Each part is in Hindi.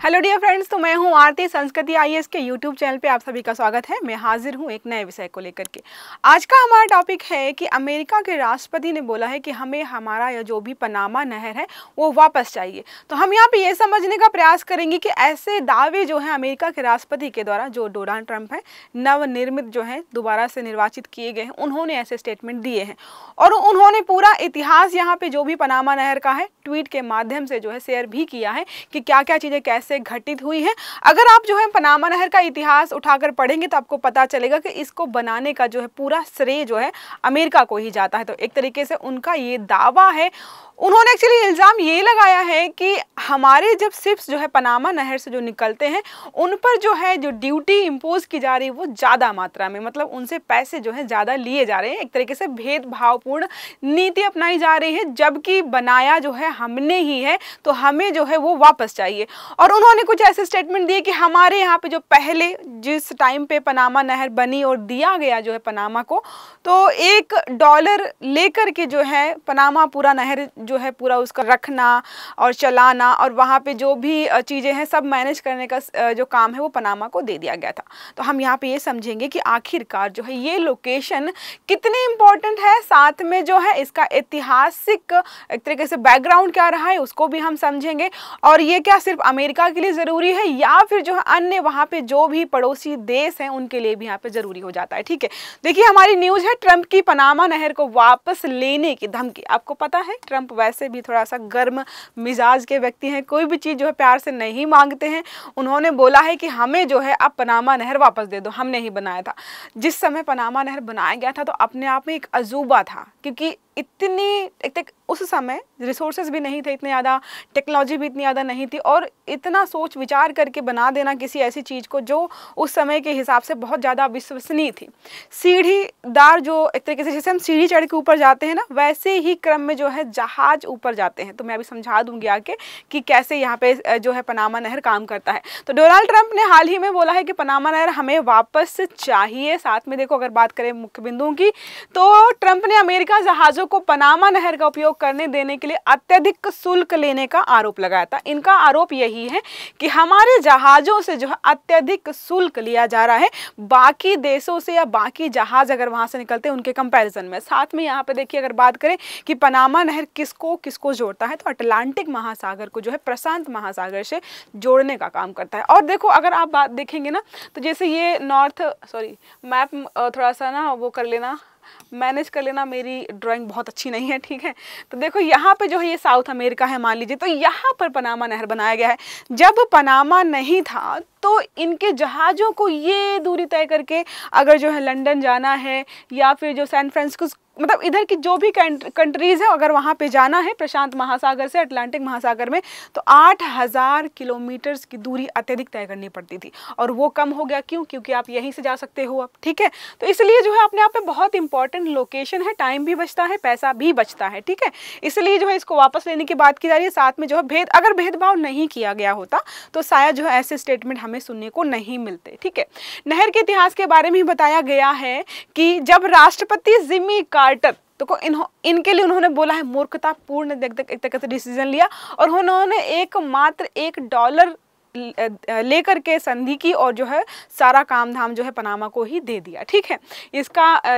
हेलो डियर फ्रेंड्स, तो मैं हूं आरती। संस्कृति आईएएस के यूट्यूब चैनल पे आप सभी का स्वागत है। मैं हाजिर हूं एक नए विषय को लेकर के। आज का हमारा टॉपिक है कि अमेरिका के राष्ट्रपति ने बोला है कि हमें हमारा यह जो भी पनामा नहर है वो वापस चाहिए। तो हम यहाँ पे ये समझने का प्रयास करेंगे कि ऐसे दावे जो है अमेरिका के राष्ट्रपति के द्वारा, जो डोनाल्ड ट्रंप है, नवनिर्मित जो है दोबारा से निर्वाचित किए गए हैं, उन्होंने ऐसे स्टेटमेंट दिए हैं और उन्होंने पूरा इतिहास यहाँ पे जो भी पनामा नहर का है ट्वीट के माध्यम से जो है शेयर भी किया है कि क्या क्या चीज़ें कैसे घटित हुई है। अगर आप जो है पनामा नहर का इतिहास उठाकर पढ़ेंगे तो आपको पता चलेगा कि इसको बनाने का जो है पूरा श्रेय जो है अमेरिका को ही जाता है। तो एक तरीके से उनका ये दावा है। उन्होंने एक्चुअली इल्ज़ाम ये लगाया है कि हमारे जब शिप्स जो है पनामा नहर से जो निकलते हैं उन पर जो है जो ड्यूटी इम्पोज की जा रही है वो ज़्यादा मात्रा में, मतलब उनसे पैसे जो है ज़्यादा लिए जा रहे हैं। एक तरीके से भेदभावपूर्ण नीति अपनाई जा रही है, जबकि बनाया जो है हमने ही है, तो हमें जो है वो वापस चाहिए। और उन्होंने कुछ ऐसे स्टेटमेंट दिए कि हमारे यहाँ पे जो पहले जिस टाइम पे पनामा नहर बनी और दिया गया जो है पनामा को, तो $1 लेकर के जो है पनामा पूरा नहर जो है पूरा उसका रखना और चलाना और वहाँ पे जो भी चीज़ें हैं सब मैनेज करने का जो काम है वो पनामा को दे दिया गया था। तो हम यहाँ पे ये समझेंगे कि आखिरकार जो है ये लोकेशन कितनी इम्पोर्टेंट है, साथ में जो है इसका ऐतिहासिक एक तरीके से बैकग्राउंड क्या रहा है उसको भी हम समझेंगे। और ये क्या सिर्फ अमेरिका के लिए ज़रूरी है या फिर जो है अन्य वहाँ पे जो भी पड़ोसी देश हैं उनके लिए भी यहाँ पे ज़रूरी हो जाता है। ठीक है, देखिए हमारी न्यूज़ है ट्रंप की पनामा नहर को वापस लेने की धमकी। आपको पता है ट्रंप वैसे भी थोड़ा सा गर्म मिजाज के व्यक्ति हैं, कोई भी चीज़ जो है प्यार से नहीं मांगते हैं। उन्होंने बोला है कि हमें जो है अब पनामा नहर वापस दे दो, हमने ही बनाया था। जिस समय पनामा नहर बनाया गया था तो अपने आप में एक अजूबा था, क्योंकि इतनी उस समय रिसोर्सेज भी नहीं थे इतने ज़्यादा, टेक्नोलॉजी भी इतनी ज़्यादा नहीं थी, और इतना सोच विचार करके बना देना किसी ऐसी चीज़ को जो उस समय के हिसाब से बहुत ज़्यादा विश्वसनीय थी। सीढ़ीदार जो एक तरीके से जैसे हम सीढ़ी चढ़ के ऊपर जाते हैं ना, वैसे ही क्रम में जो है जहाज ऊपर जाते हैं। तो मैं अभी समझा दूंगी आके कि कैसे यहाँ पे जो है पनामा नहर काम करता है। तो डोनाल्ड ट्रंप ने हाल ही में बोला है कि पनामा नहर हमें वापस चाहिए। साथ में देखो, अगर बात करें मुख्य बिंदुओं की, तो ट्रंप ने अमेरिका जहाजों को पनामा नहर का उपयोग करने देने के लिए अत्यधिक शुल्क लेने का आरोप लगाया था। इनका आरोप यही है कि हमारे जहाजों से जो है अत्यधिक शुल्क लिया जा रहा है बाकी देशों से, या बाकी जहाज अगर वहां से निकलते हैं उनके कंपैरिजन में। साथ में यहाँ पे देखिए, अगर बात करें कि पनामा नहर किसको किसको जोड़ता है, तो अटलांटिक महासागर को जो है प्रशांत महासागर से जोड़ने का काम करता है। और देखो, अगर आप बात देखेंगे ना, तो जैसे ये मैप थोड़ा सा ना वो कर लेना, मैनेज कर लेना, मेरी ड्राइंग बहुत अच्छी नहीं है, ठीक है। तो देखो यहाँ पे जो है ये साउथ अमेरिका है मान लीजिए, तो यहाँ पर पनामा नहर बनाया गया है। जब पनामा नहीं था तो इनके जहाज़ों को ये दूरी तय करके अगर जो है लंदन जाना है या फिर जो सैन फ्रांसिस्को, मतलब इधर की जो भी कंट्रीज़ है, अगर वहाँ पे जाना है प्रशांत महासागर से अटलांटिक महासागर में, तो 8000 किलोमीटर की दूरी अत्यधिक तय करनी पड़ती थी। और वो कम हो गया, क्यों? क्योंकि आप यहीं से जा सकते हो अब, ठीक है। तो इसलिए जो है अपने आप में बहुत इंपॉर्टेंट लोकेशन है, टाइम भी बचता है, पैसा भी बचता है, ठीक है। इसलिए जो है इसको वापस लेने की बात की जा रही है। साथ में जो है अगर भेदभाव नहीं किया गया होता तो शायद जो है ऐसे स्टेटमेंट हमें सुनने को नहीं मिलते, ठीक है। नहर के इतिहास के बारे में ही बताया गया है कि जब राष्ट्रपति जिमी कार्टर, तो इनके लिए उन्होंने बोला है मूर्खतापूर्ण एक तरह से डिसीजन लिया, और उन्होंने मात्र $1 लेकर के संधि की और जो है सारा काम धाम जो है पनामा को ही दे दिया, ठीक है।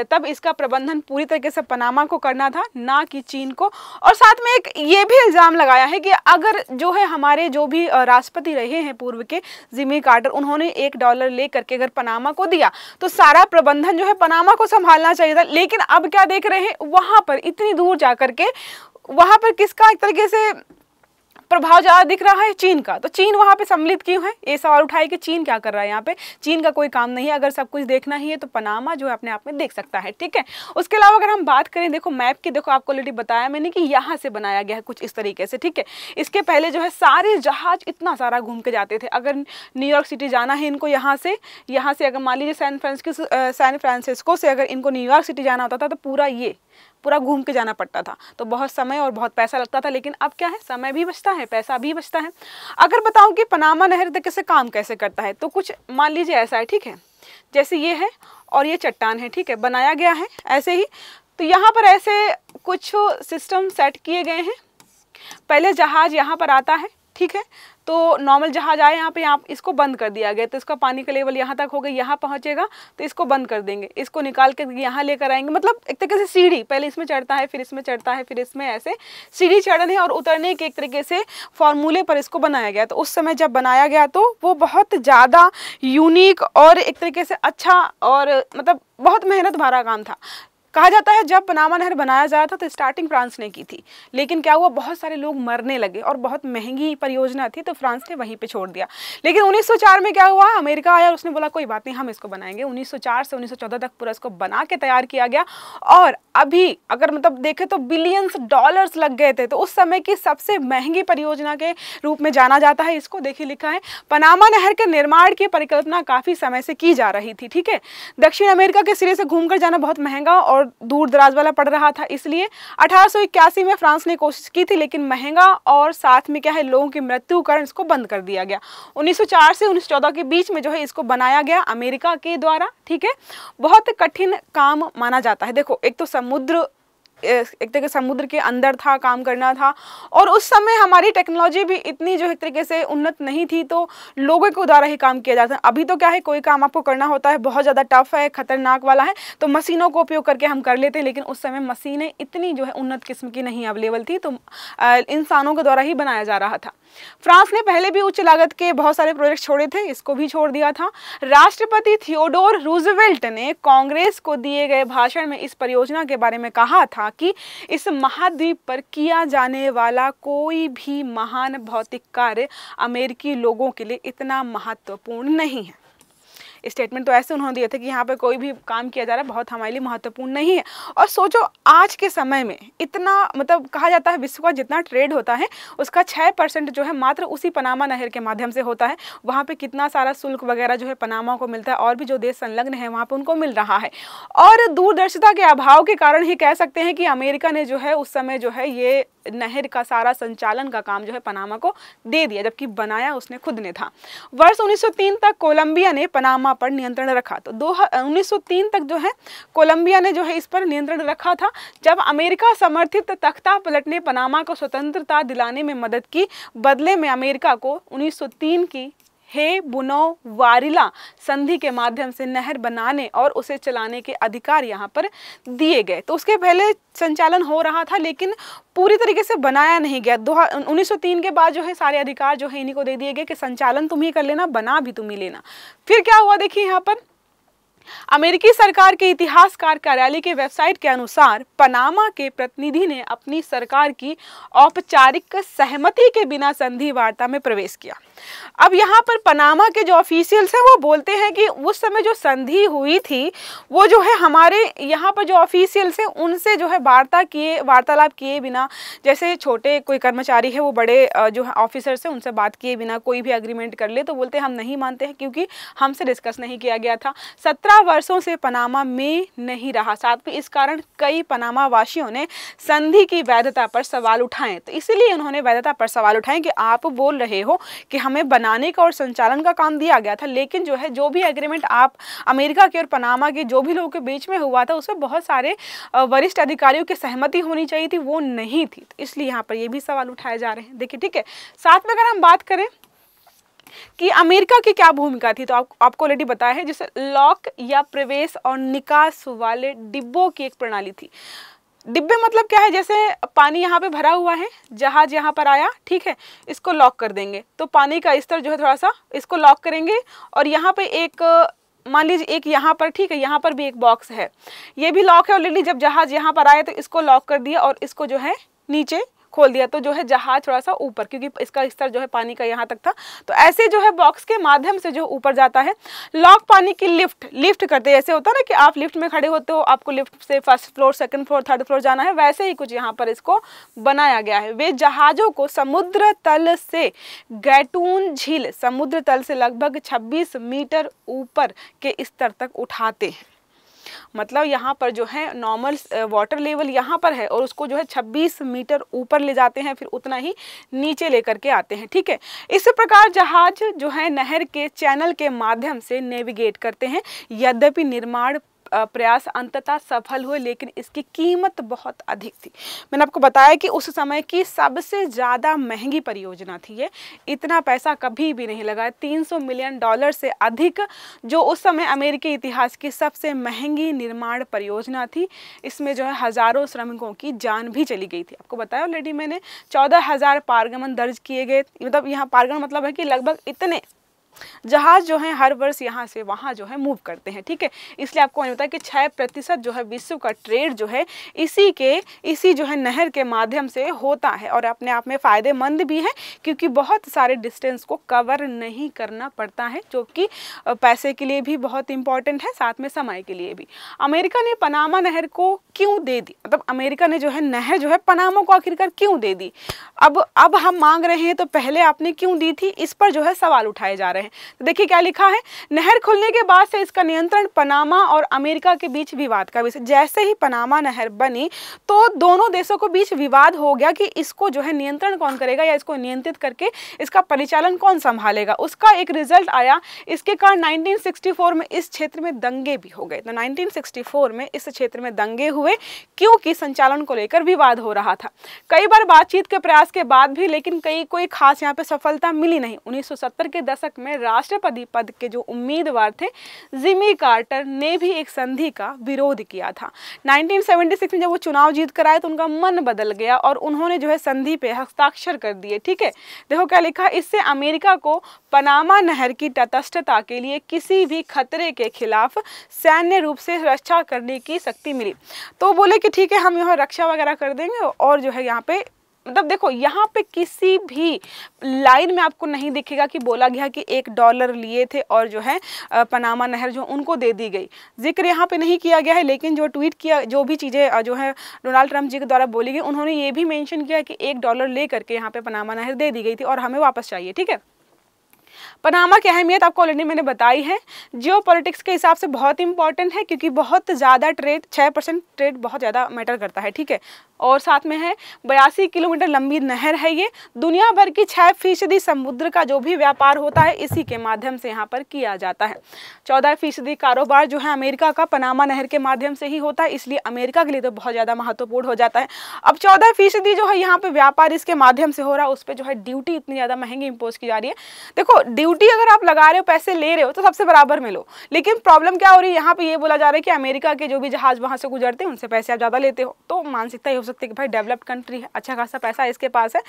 तब इसका प्रबंधन पूरी तरीके से पनामा को करना था, ना कि चीन को। और साथ में एक ये भी इल्ज़ाम लगाया है कि अगर जो है हमारे जो भी राष्ट्रपति रहे हैं पूर्व के, जिमी कार्टर, उन्होंने $1 लेकर के अगर पनामा को दिया तो सारा प्रबंधन जो है पनामा को संभालना चाहिए था। लेकिन अब क्या देख रहे हैं, वहाँ पर इतनी दूर जा करके वहाँ पर किसका एक तरीके से प्रभाव ज़्यादा दिख रहा है? चीन का। तो चीन वहाँ पे सम्मिलित क्यों है? ये सवाल उठाए कि चीन क्या कर रहा है यहाँ पे। चीन का कोई काम नहीं है, अगर सब कुछ देखना ही है तो पनामा जो है अपने आप में देख सकता है, ठीक है। उसके अलावा अगर हम बात करें, देखो मैप की, देखो आपको ऑलरेडी बताया मैंने कि यहाँ से बनाया गया है कुछ इस तरीके से, ठीक है। इसके पहले जो है सारे जहाज इतना सारा घूम के जाते थे। अगर न्यूयॉर्क सिटी जाना है इनको यहाँ से अगर मान लीजिए सैन फ्रांसिस्को से अगर इनको न्यूयॉर्क सिटी जाना होता था तो पूरा घूम के जाना पड़ता था, तो बहुत समय और बहुत पैसा लगता था। लेकिन अब क्या है, समय भी बचता है, पैसा भी बचता है। अगर बताऊं कि पनामा नहर कैसे करता है, तो कुछ मान लीजिए ऐसा है, ठीक है। जैसे ये है और ये चट्टान है, ठीक है, बनाया गया है ऐसे ही। तो यहाँ पर ऐसे कुछ सिस्टम सेट किए गए हैं। पहले जहाज यहाँ पर आता है, ठीक है। तो नॉर्मल जहाज आए यहाँ पे, यहाँ इसको बंद कर दिया गया, तो इसका पानी का लेवल यहाँ तक हो गया, यहाँ पहुँचेगा तो इसको बंद कर देंगे, इसको निकाल के यहाँ लेकर आएंगे। मतलब एक तरीके से सीढ़ी, पहले इसमें चढ़ता है, फिर इसमें चढ़ता है, फिर इसमें, ऐसे सीढ़ी चढ़ने और उतरने के एक तरीके से फॉर्मूले पर इसको बनाया गया। तो उस समय जब बनाया गया तो वो बहुत ज़्यादा यूनिक और एक तरीके से अच्छा और मतलब बहुत मेहनत भरा काम था। कहा जाता है जब पनामा नहर बनाया जा रहा था तो स्टार्टिंग फ्रांस ने की थी, लेकिन क्या हुआ, बहुत सारे लोग मरने लगे और बहुत महंगी परियोजना थी, तो फ्रांस ने वहीं पे छोड़ दिया। लेकिन 1904 में क्या हुआ, अमेरिका आया और उसने बोला कोई बात नहीं, हम इसको बनाएंगे। 1904 से 1914 तक पूरा इसको बना के तैयार किया गया। और अभी अगर मतलब देखें तो बिलियंस डॉलर्स लग गए थे, तो उस समय की सबसे महंगी परियोजना के रूप में जाना जाता है इसको। देखिए लिखा है, पनामा नहर के निर्माण की परिकल्पना काफी समय से की जा रही थी, ठीक है। दक्षिण अमेरिका के सिरे से घूमकर जाना बहुत महंगा और दूर दराज वाला पड़ रहा था, इसलिए 1881 में फ्रांस ने कोशिश की थी, लेकिन महंगा और साथ में क्या है, लोगों की मृत्यु कारण इसको बंद कर दिया गया। 1904 से 1914 के बीच में जो है इसको बनाया गया अमेरिका के द्वारा, ठीक है। बहुत कठिन काम माना जाता है। देखो एक तो समुद्र, एक तरीके समुद्र के अंदर था, काम करना था, और उस समय हमारी टेक्नोलॉजी भी इतनी जो एक तरीके से उन्नत नहीं थी, तो लोगों के द्वारा ही काम किया जाता है। अभी तो क्या है, कोई काम आपको करना होता है बहुत ज़्यादा टफ है, खतरनाक वाला है, तो मशीनों को उपयोग करके हम कर लेते हैं, लेकिन उस समय मशीनें इतनी जो है उन्नत किस्म की नहीं अवेलेबल थी, तो इंसानों के द्वारा ही बनाया जा रहा था। फ्रांस ने पहले भी उच्च लागत के बहुत सारे प्रोजेक्ट छोड़े थे, इसको भी छोड़ दिया था। राष्ट्रपति थियोडोर रूजवेल्ट ने कांग्रेस को दिए गए भाषण में इस परियोजना के बारे में कहा था कि इस महाद्वीप पर किया जाने वाला कोई भी महान भौतिक कार्य अमेरिकी लोगों के लिए इतना महत्वपूर्ण नहीं है। स्टेटमेंट तो ऐसे उन्होंने दिए थे कि यहाँ पे कोई भी काम किया जा रहा है बहुत हमारे लिए महत्वपूर्ण नहीं है। और सोचो आज के समय में इतना, मतलब कहा जाता है विश्व का जितना ट्रेड होता है उसका 6% जो है मात्र उसी पनामा नहर के माध्यम से होता है। वहाँ पे कितना सारा शुल्क वगैरह जो है पनामा को मिलता है, और भी जो देश संलग्न है वहाँ पे उनको मिल रहा है। और दूरदर्शिता के अभाव के कारण ही कह सकते हैं कि अमेरिका ने जो है उस समय जो है ये नहर का सारा संचालन का काम जो है पनामा को दे दिया, जबकि बनाया उसने खुद ने था। वर्ष 1903 तक कोलंबिया ने पनामा पर नियंत्रण रखा। तो 1903 तक जो है कोलंबिया ने जो है इस पर नियंत्रण रखा था। जब अमेरिका समर्थित तख्ता पलट ने पनामा को स्वतंत्रता दिलाने में मदद की, बदले में अमेरिका को 1903 की हे बुनो वारिला संधि के माध्यम से नहर बनाने और उसे चलाने के अधिकार यहाँ पर दिए गए। तो उसके पहले संचालन हो रहा था, लेकिन पूरी तरीके से बनाया नहीं गया। 1903 के बाद जो है सारे अधिकार जो है इन्हीं को दे दिए गए कि संचालन तुम ही कर लेना, बना भी तुम ही लेना। फिर क्या हुआ देखिए यहाँ पर, अमेरिकी सरकार के इतिहासकार कार्यालय के वेबसाइट के अनुसार पनामा के प्रतिनिधि ने अपनी सरकार की औपचारिक सहमति के बिना संधि वार्ता में प्रवेश किया। अब यहाँ पर पनामा के जो ऑफिशियल्स हैं वो बोलते हैं कि उस समय जो संधि हुई थी वो जो है हमारे यहाँ पर जो ऑफिशियल्स हैं उनसे जो है वार्तालाप किए बिना, जैसे छोटे कोई कर्मचारी है वो बड़े जो है ऑफिसर्स हैं उनसे बात किए बिना कोई भी एग्रीमेंट कर ले, तो बोलते हैं हम नहीं मानते हैं क्योंकि हमसे डिस्कस नहीं किया गया था। 17 वर्षों से पनामा में नहीं रहा, साथ में इस कारण कई पनामा वासियों ने संधि की वैधता पर सवाल उठाए। तो इसीलिए उन्होंने वैधता पर सवाल उठाए कि आप बोल रहे हो कि हमें बनाने का और संचालन का काम दिया गया था, लेकिन जो है जो भी एग्रीमेंट आप अमेरिका के और पनामा के जो भी लोगों के बीच में हुआ था उसमें बहुत सारे वरिष्ठ अधिकारियों की सहमति होनी चाहिए थी, वो नहीं थी। तो इसलिए यहाँ पर ये भी सवाल उठाए जा रहे हैं। देखिए ठीक है, साथ में अगर हम बात करें कि अमेरिका की क्या भूमिका थी, तो आपको ऑलरेडी बताया है, जैसे लॉक या प्रवेश और निकास वाले डिब्बों की एक प्रणाली थी। डिब्बे मतलब क्या है, जैसे पानी यहाँ पे भरा हुआ है, जहाज यहाँ पर आया, ठीक है, इसको लॉक कर देंगे तो पानी का स्तर जो है थोड़ा सा इसको लॉक करेंगे, और यहाँ पे एक मान लीजिए एक यहाँ पर, ठीक है, यहाँ पर भी एक बॉक्स है, ये भी लॉक है ऑलरेडी। जब जहाज यहाँ पर आए तो इसको लॉक कर दिया और इसको जो है नीचे खोल दिया, तो जो है जहाज थोड़ा सा ऊपर, क्योंकि इसका स्तर जो है पानी का यहाँ तक था, तो ऐसे जो है बॉक्स के माध्यम से जो ऊपर जाता है। लॉक पानी की लिफ्ट करते हैं, ऐसे होता है ना कि आप लिफ्ट में खड़े होते हो, आपको लिफ्ट से first floor, second floor, third floor जाना है, वैसे ही कुछ यहाँ पर इसको बनाया गया है। वे जहाजों को समुद्र तल से गैटून झील, समुद्र तल से लगभग 26 मीटर ऊपर के स्तर तक उठाते हैं। मतलब यहाँ पर जो है नॉर्मल वाटर लेवल यहाँ पर है और उसको जो है 26 मीटर ऊपर ले जाते हैं, फिर उतना ही नीचे लेकर के आते हैं, ठीक है। इस प्रकार जहाज जो है नहर के चैनल के माध्यम से नेविगेट करते हैं। यद्यपि निर्माण प्रयास अंततः सफल हुए, लेकिन इसकी कीमत बहुत अधिक थी। मैंने आपको बताया कि उस समय की सबसे ज़्यादा महंगी परियोजना थी ये, इतना पैसा कभी भी नहीं लगा। $300 मिलियन से अधिक, जो उस समय अमेरिकी इतिहास की सबसे महंगी निर्माण परियोजना थी। इसमें जो है हज़ारों श्रमिकों की जान भी चली गई थी। आपको बताया ऑलरेडी मैंने, 14,000 पारगमन दर्ज किए गए। मतलब यहाँ पारगमन मतलब है कि लगभग इतने जहाज जो है हर वर्ष यहाँ से वहाँ जो है मूव करते हैं, ठीक है। इसलिए आपको मैंने बताया कि 6% जो है विश्व का ट्रेड जो है इसी जो है नहर के माध्यम से होता है, और अपने आप में फ़ायदेमंद भी है क्योंकि बहुत सारे डिस्टेंस को कवर नहीं करना पड़ता है, जो कि पैसे के लिए भी बहुत इंपॉर्टेंट है, साथ में समय के लिए भी। अमेरिका ने पनामा नहर को क्यों दे दी, मतलब अमेरिका ने जो है नहर जो है पनामा को आखिरकार क्यों दे दी। अब हम मांग रहे हैं तो पहले आपने क्यों दी थी, इस पर जो है सवाल उठाए जा रहे हैं। तो देखिए क्या लिखा है, नहर खुलने के बाद से इसका नियंत्रण पनामा और अमेरिका के बीच विवाद का विषय। जैसे ही पनामा नहर बनी तो दोनों देशों के बीच विवाद हो गया कि इसको जो है नियंत्रण कौन करेगा या इसको नियंत्रित करके इसका परिचालन कौन संभालेगा। उसका एक रिजल्ट आया, इसके कारण 1964 में इस क्षेत्र में दंगे भी हो गए। तो 1964 में इस क्षेत्र में दंगे हुए क्योंकि संचालन को लेकर विवाद हो रहा था। कई बार बातचीत के प्रयास के बाद भी लेकिन कोई खास यहाँ पे सफलता मिली नहीं। 1970 के दशक में राष्ट्रपति पद के जो उम्मीदवार थे जिमी कार्टर ने भी एक संधि का विरोध किया था। 1976 में जब वो चुनाव जीत कर आए तो उनका मन बदल गया और उन्होंने जो है संधि पे हस्ताक्षर कर दिए, ठीक है। देखो क्या लिखा, इससे अमेरिका को पनामा नहर की तटस्थता के लिए किसी भी खतरे के खिलाफ सैन्य रूप से रक्षा करने की शक्ति मिली। तो बोले कि ठीक है, हम यहाँ रक्षा वगैरह कर देंगे, और जो है यहाँ पे मतलब देखो यहाँ पे किसी भी लाइन में आपको नहीं दिखेगा कि बोला गया कि $1 लिए थे और जो है पनामा नहर जो उनको दे दी गई। जिक्र यहाँ पे नहीं किया गया है, लेकिन जो ट्वीट किया, जो भी चीज़ें जो है डोनाल्ड ट्रंप जी के द्वारा बोली गई, उन्होंने ये भी मेंशन किया कि $1 ले करके यहाँ पे पनामा नहर दे दी गई थी और हमें वापस चाहिए, ठीक है। पनामा की अहमियत आपको ऑलरेडी मैंने बताई है, जियो पॉलिटिक्स के हिसाब से बहुत इंपॉर्टेंट है क्योंकि बहुत ज़्यादा ट्रेड, 6% ट्रेड बहुत ज़्यादा मैटर करता है, ठीक है। और साथ में है 82 किलोमीटर लंबी नहर है ये। दुनिया भर की 6% समुद्र का जो भी व्यापार होता है इसी के माध्यम से यहाँ पर किया जाता है। 14% कारोबार जो है अमेरिका का पनामा नहर के माध्यम से ही होता है, इसलिए अमेरिका के लिए तो बहुत ज़्यादा महत्वपूर्ण हो जाता है। अब 14% जो है यहाँ पे व्यापार इसके माध्यम से हो रहा है, उस पर जो है ड्यूटी इतनी ज़्यादा महंगी इम्पोज की जा रही है। देखो ड्यूटी अगर आप लगा रहे हो, पैसे ले रहे हो तो सबसे बराबर में लो, लेकिन प्रॉब्लम क्या हो रही है, यहाँ पे ये बोला जा रहा है कि अमेरिका के जो भी जहाज वहाँ से गुजरते हैं उनसे पैसे आप ज़्यादा लेते हो। तो मानसिकता ये हो सकती है कि भाई डेवलप्ड कंट्री है, अच्छा खासा पैसा इसके पास है,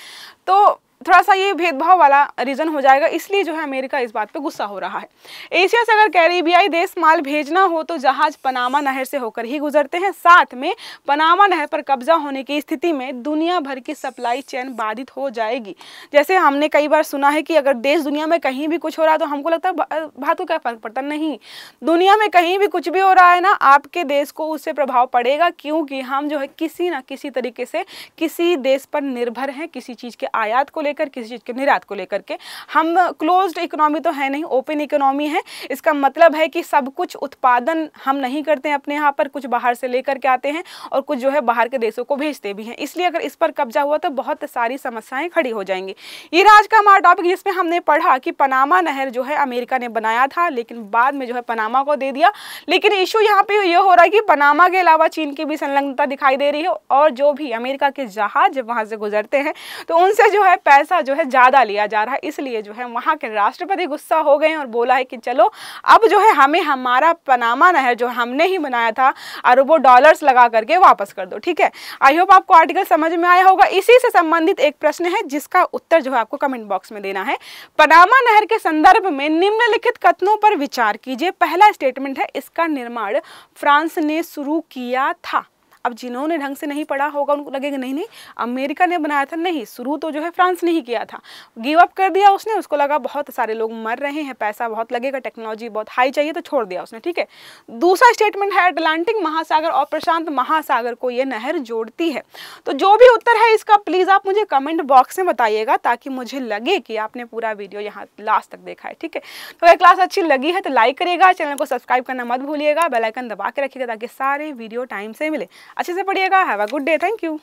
तो थोड़ा सा ये भेदभाव वाला रीज़न हो जाएगा, इसलिए जो है अमेरिका इस बात पे गुस्सा हो रहा है। एशिया से अगर कैरिबियाई देश माल भेजना हो तो जहाज पनामा नहर से होकर ही गुजरते हैं। साथ में पनामा नहर पर कब्जा होने की स्थिति में दुनिया भर की सप्लाई चेन बाधित हो जाएगी। जैसे हमने कई बार सुना है कि अगर देश दुनिया में कहीं भी कुछ हो रहा है तो हमको लगता है भारत को क्या फर्क पड़ता, नहीं, दुनिया में कहीं भी कुछ भी हो रहा है ना, आपके देश को उससे प्रभाव पड़ेगा, क्योंकि हम जो है किसी ना किसी तरीके से किसी देश पर निर्भर हैं, किसी चीज़ के आयात को लेकर, किसी चीज़ के निर्यात को लेकर के। हम क्लोज्ड इकोनॉमी तो है नहीं, ओपन इकोनॉमी है। इसका मतलब है कि सब कुछ उत्पादन हम नहीं करते हैं अपने यहाँ पर, कुछ बाहर से लेकर के आते हैं और कुछ जो है बाहर के देशों को भेजते भी हैं। इसलिए अगर इस पर कब्जा हुआ तो बहुत सारी समस्याएं खड़ी हो जाएंगी। ये आज का हमारा टॉपिक, जिसमें हमने पढ़ा कि पनामा नहर जो है अमेरिका ने बनाया था, लेकिन बाद में जो है पनामा को दे दिया। लेकिन इशू यहाँ पे ये हो रहा है कि पनामा के अलावा चीन की भी संलग्नता दिखाई दे रही है, और जो भी अमेरिका के जहाज वहाँ से गुजरते हैं तो उनसे जो है पैसा जो है ज़्यादा लिया जा रहा है। इसलिए जो है वहाँ के राष्ट्रपति गुस्सा हो गए और बोला है कि चलो अब जो है हमें हमारा पनामा नहर जो हमने ही बनाया था अरबों डॉलर्स लगा करके वापस कर दो, ठीक है। आई होप आपको आर्टिकल समझ में आया होगा। इसी से संबंधित एक प्रश्न है जिसका उत्तर जो है आपको कमेंट बॉक्स में देना है। पनामा नहर के संदर्भ में निम्नलिखित कथनों पर विचार कीजिए। पहला स्टेटमेंट है, इसका निर्माण फ्रांस ने शुरू किया था। अब जिन्होंने ढंग से नहीं पढ़ा होगा उनको लगेगा नहीं अमेरिका ने बनाया था, नहीं, शुरू तो जो है फ्रांस ने ही किया था। गिव अप कर दिया उसने, उसको लगा बहुत सारे लोग मर रहे हैं, पैसा बहुत लगेगा, टेक्नोलॉजी बहुत हाई चाहिए, तो छोड़ दिया उसने, ठीक है। दूसरा स्टेटमेंट है, अटलांटिक महासागर और प्रशांत महासागर को ये नहर जोड़ती है। तो जो भी उत्तर है इसका प्लीज़ आप मुझे कमेंट बॉक्स में बताइएगा, ताकि मुझे लगे कि आपने पूरा वीडियो यहाँ लास्ट तक देखा है, ठीक है। तो अगर क्लास अच्छी लगी है तो लाइक करिएगा, चैनल को सब्सक्राइब करना मत भूलिएगा, बेल आइकन दबा के रखिएगा ताकि सारे वीडियो टाइम से मिले। अच्छे से पढ़िएगा। Have a good day. Thank you.